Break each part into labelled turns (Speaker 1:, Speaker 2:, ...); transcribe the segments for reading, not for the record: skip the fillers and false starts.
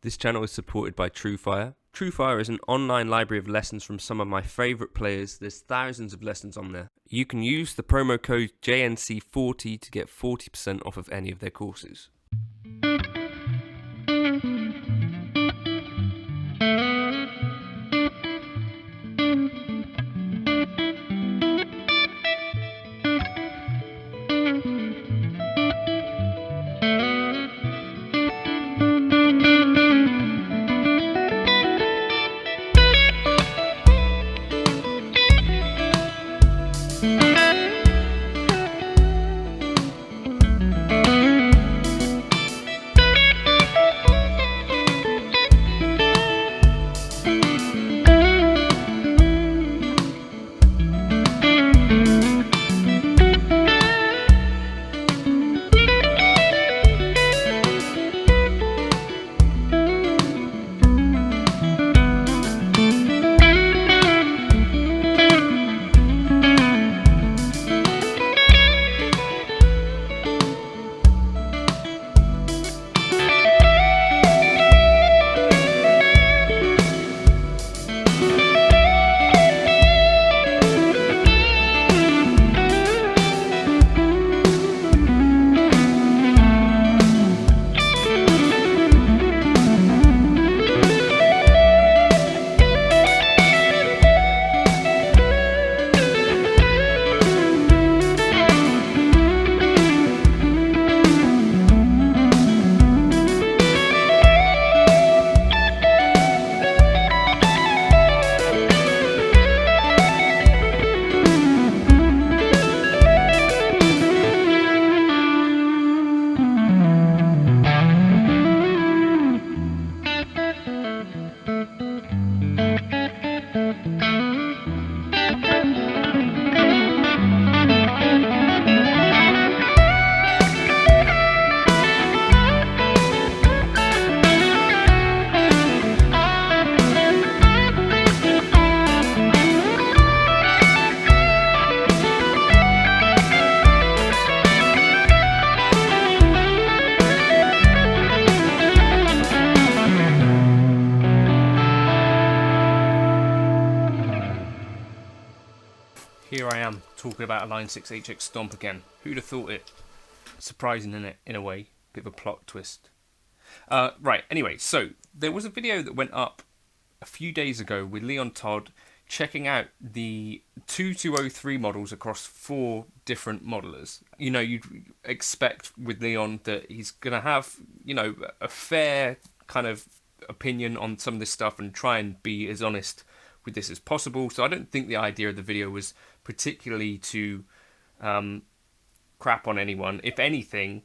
Speaker 1: This channel is supported by TrueFire. TrueFire is an online library of lessons from some of my favourite players. There's thousands of lessons on there. You can use the promo code JNC40 to get 40% off of any of their courses.
Speaker 2: Here I am talking about a Line 6 HX Stomp again. Who'd have thought it? Surprising in a way, bit of a plot twist. Right, anyway, so there was a video that went up a few days ago with Leon Todd checking out the 2203 models across 4 different modelers. You know, you'd expect with Leon that he's going to have, you know, a fair kind of opinion on some of this stuff and try and be as honest with this as possible. So I don't think the idea of the video was particularly to crap on anyone. If anything,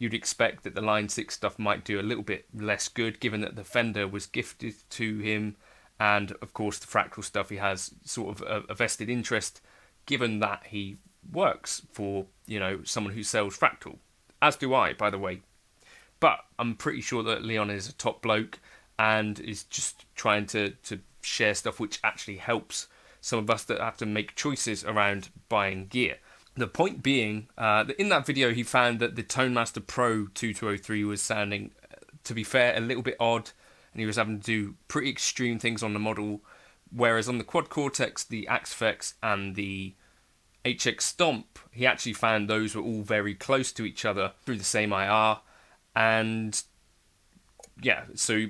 Speaker 2: you'd expect that the Line 6 stuff might do a little bit less good, given that the Fender was gifted to him, and of course the Fractal stuff he has sort of a vested interest, given that he works for, you know, someone who sells Fractal, as do I, by the way. But I'm pretty sure that Leon is a top bloke and is just trying to share stuff which actually helps some of us that have to make choices around buying gear. The point being that in that video he found that the Tone Master Pro 2203 was sounding, to be fair, a little bit odd, and he was having to do pretty extreme things on the model, whereas on the Quad Cortex, the Axe and the HX Stomp, he actually found those were all very close to each other through the same IR, and yeah, so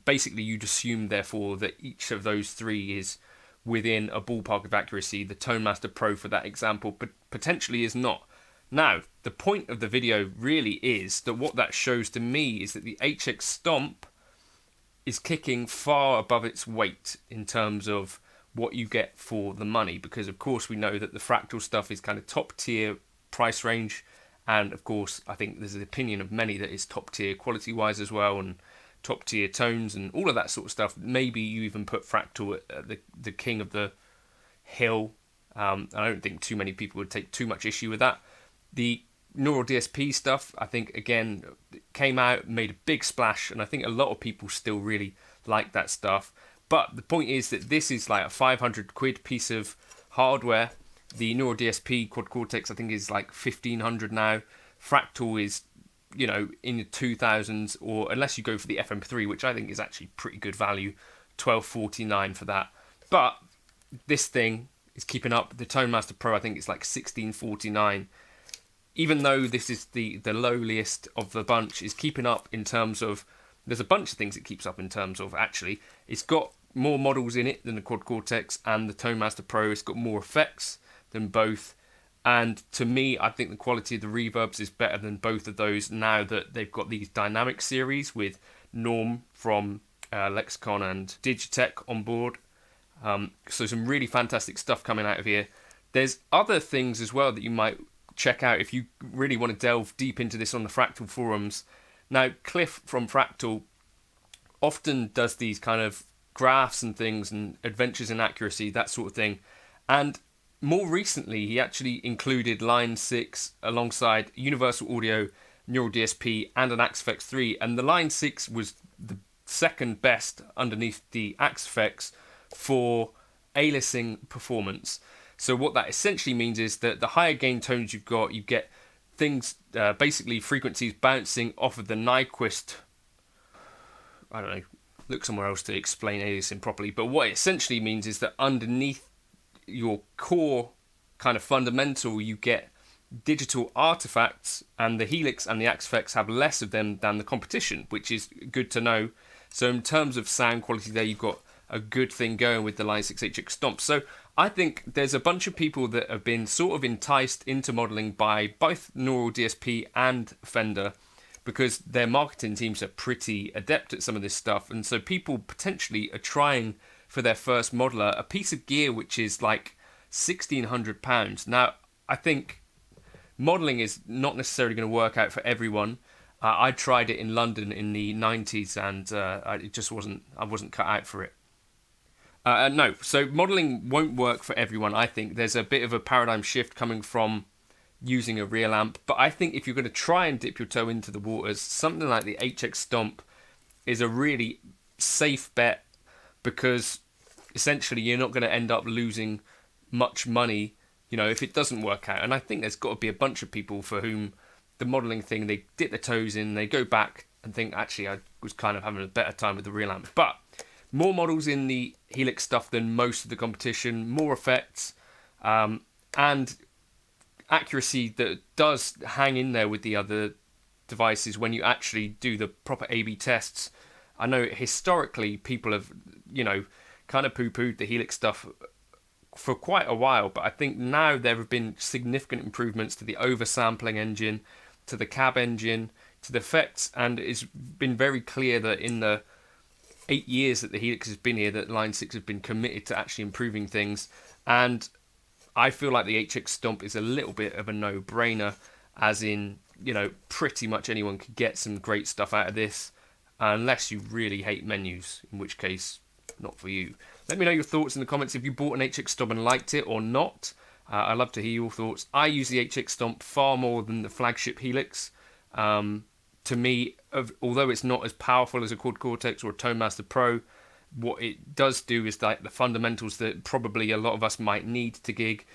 Speaker 2: basically you'd assume therefore that each of those 3 is within a ballpark of accuracy. The Tone Master Pro, for that example, but potentially is not. Now, the point of the video really is that what that shows to me is that the HX Stomp is kicking far above its weight in terms of what you get for the money, because of course we know that the Fractal stuff is kind of top tier price range, and of course I think there's an opinion of many that is top tier quality wise as well, and top tier tones and all of that sort of stuff. Maybe you even put Fractal at the king of the hill. I don't think too many people would take too much issue with that. The Neural DSP stuff, I think, again, came out, made a big splash, and I think a lot of people still really like that stuff. But the point is that this is like a 500 quid piece of hardware. The Neural DSP Quad Cortex, I think, is like 1,500 now. Fractal is in the 2000s, or unless you go for the FM3, which I think is actually pretty good value, $12.49 for that. But this thing is keeping up. The Tone Master Pro, I think it's like $16.49. Even though this is the lowliest of the bunch, is keeping up in terms of, there's a bunch of things it keeps up in terms of, actually. It's got more models in it than the Quad Cortex and the Tone Master Pro. It's got more effects than both. And to me, I think the quality of the reverbs is better than both of those now that they've got these dynamic series with Norm from Lexicon and Digitech on board. So some really fantastic stuff coming out of here. There's other things as well that you might check out if you really want to delve deep into this on the Fractal forums. Now, Cliff from Fractal often does these kind of graphs and things and adventures in accuracy, that sort of thing. And more recently, he actually included Line 6 alongside Universal Audio, Neural DSP, and an Axe-Fx 3. And the Line 6 was the second best underneath the Axe-Fx for aliasing performance. So what that essentially means is that the higher gain tones you've got, you get things, basically frequencies bouncing off of the Nyquist. I don't know, look somewhere else to explain aliasing properly. But what it essentially means is that underneath your core kind of fundamental, you get digital artifacts, and the Helix and the Axe-Fx have less of them than the competition, which is good to know. So in terms of sound quality there, you've got a good thing going with the Line 6 HX Stomp. So I think there's a bunch of people that have been sort of enticed into modelling by both Neural DSP and Fender, because their marketing teams are pretty adept at some of this stuff. And so people potentially are trying for their first modeler a piece of gear which is like £1,600. Now, I think modelling is not necessarily going to work out for everyone. I tried it in London in the 90s and it just I wasn't cut out for it. No, so modelling won't work for everyone, I think. There's a bit of a paradigm shift coming from using a real amp, but I think if you're going to try and dip your toe into the waters, something like the HX Stomp is a really safe bet, because essentially you're not going to end up losing much money, if it doesn't work out. And I think there's got to be a bunch of people for whom the modelling thing, they dip their toes in, they go back and think, actually, I was kind of having a better time with the real amp. But more models in the Helix stuff than most of the competition, more effects, and accuracy that does hang in there with the other devices when you actually do the proper A/B tests. I know historically people have, kind of poo-pooed the Helix stuff for quite a while, but I think now there have been significant improvements to the oversampling engine, to the cab engine, to the effects, and it's been very clear that in the 8 years that the Helix has been here, that Line 6 have been committed to actually improving things. And I feel like the HX Stomp is a little bit of a no-brainer, as in, pretty much anyone could get some great stuff out of this, unless you really hate menus, in which case, not for you. Let me know your thoughts in the comments if you bought an HX Stomp and liked it or not. I'd love to hear your thoughts. I use the HX Stomp far more than the flagship Helix. To me, although it's not as powerful as a Quad Cortex or a Tone Master Pro, what it does do is like the fundamentals that probably a lot of us might need to gig.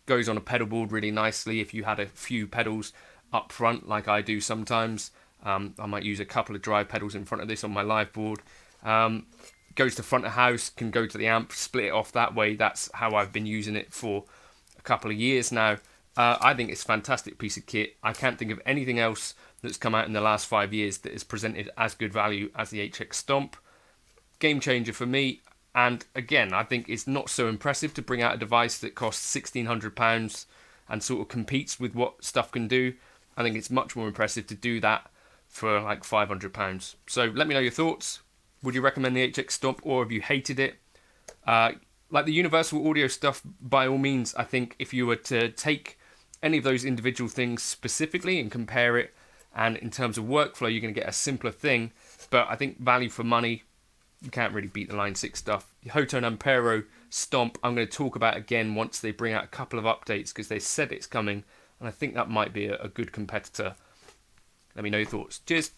Speaker 2: Goes on a pedal board really nicely if you had a few pedals up front, like I do sometimes. I might use a couple of drive pedals in front of this on my live board. Goes to front of house, can go to the amp, split it off that way. That's how I've been using it for a couple of years now. I think it's a fantastic piece of kit. I can't think of anything else that's come out in the last 5 years that is presented as good value as the HX Stomp. Game changer for me. And again, I think it's not so impressive to bring out a device that costs £1,600 and sort of competes with what stuff can do. I think it's much more impressive to do that for like £500. So let me know your thoughts. Would you recommend the HX Stomp, or have you hated it? Like the Universal Audio stuff, by all means, I think if you were to take any of those individual things specifically and compare it, and in terms of workflow, you're going to get a simpler thing. But I think value for money, you can't really beat the Line 6 stuff. The Hotone Ampero Stomp, I'm going to talk about again once they bring out a couple of updates, because they said it's coming, and I think that might be a good competitor. Let me know your thoughts. Cheers.